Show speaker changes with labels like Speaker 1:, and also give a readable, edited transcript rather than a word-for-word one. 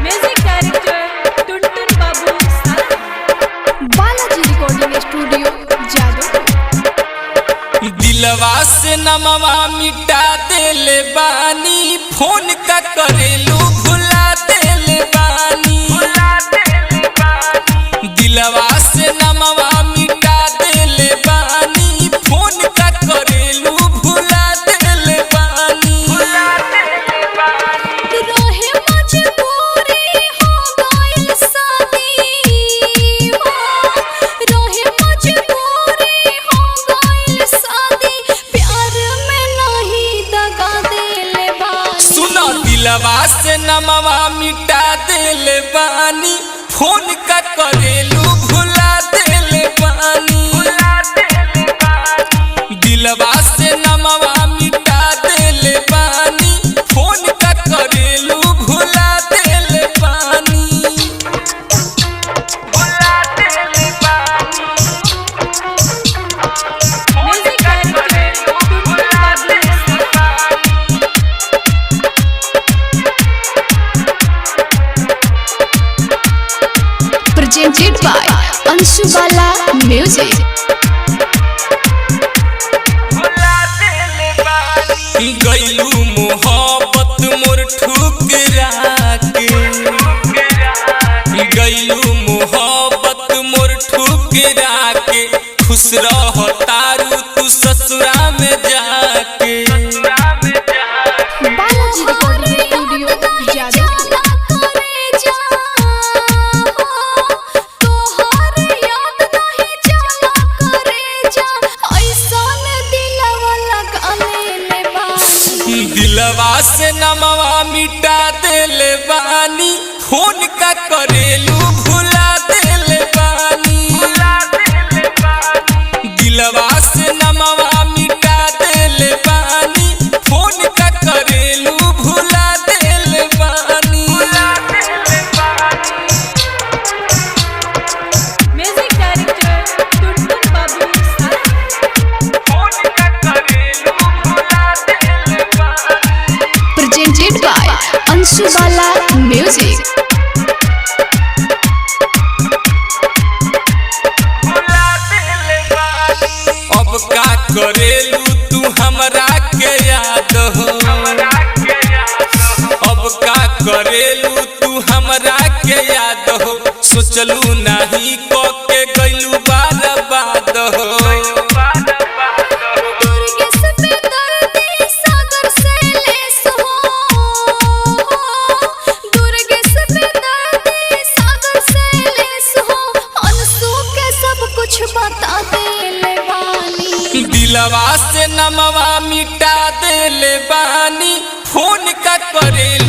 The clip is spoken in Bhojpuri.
Speaker 1: म्यूजिक डायरेक्टर टुनटुन बाबू बालाजी रिकॉर्डिंग स्टूडियो जादू।
Speaker 2: दिलवा से नमवा मिटा देले बानी, फोन का करेलू भुला देले बानी। दिलवा से नमवा मिटा देले बानी, फोन का करेलू भुला देले बानी।
Speaker 1: रोहे मजबूरी हो गइल शादी, रोहे मजबूरी हो गइल शादी, प्यार में नहीं दगा देले बानी।
Speaker 2: सुनो दिलवा से नमवा मिटा देले बानी, फोन का करेलू भुला देले बानी। दिलवा से नमवा मिटा देले बानी, फोन का करेलू भुला देले बानी।
Speaker 1: म्यूजिक डायरेक्टर टुनटुन बाबू presented by Anshu Bala Music।
Speaker 2: गइलू मोहब्बत मोर ठुकरा के, गइलू मोहब्बत मोर ठुकरा के, खुश रह तारू तू ससुरा में जाके।
Speaker 1: बालाजी रिकॉर्डिंग स्टूडियो जादू।
Speaker 2: दिलवा से नमवा मिटा देले बानी, फोन का करेलू भुला देले बानी। दिलवा से नमवा मिटा देले बानी, फोन का करेलू भुला देले बानी।
Speaker 1: म्यूजिक डायरेक्टर टुनटुन बाबू presented by Anshu Bala Music।
Speaker 2: अब का करेलू तू हमरा के याद हो, अब का करेलू तू हमरा के याद हो, सोचलू नहीं को के गइलू बर्बाद हो। दिलवा से नमवा मिटा देले बानी, फोन का करेलू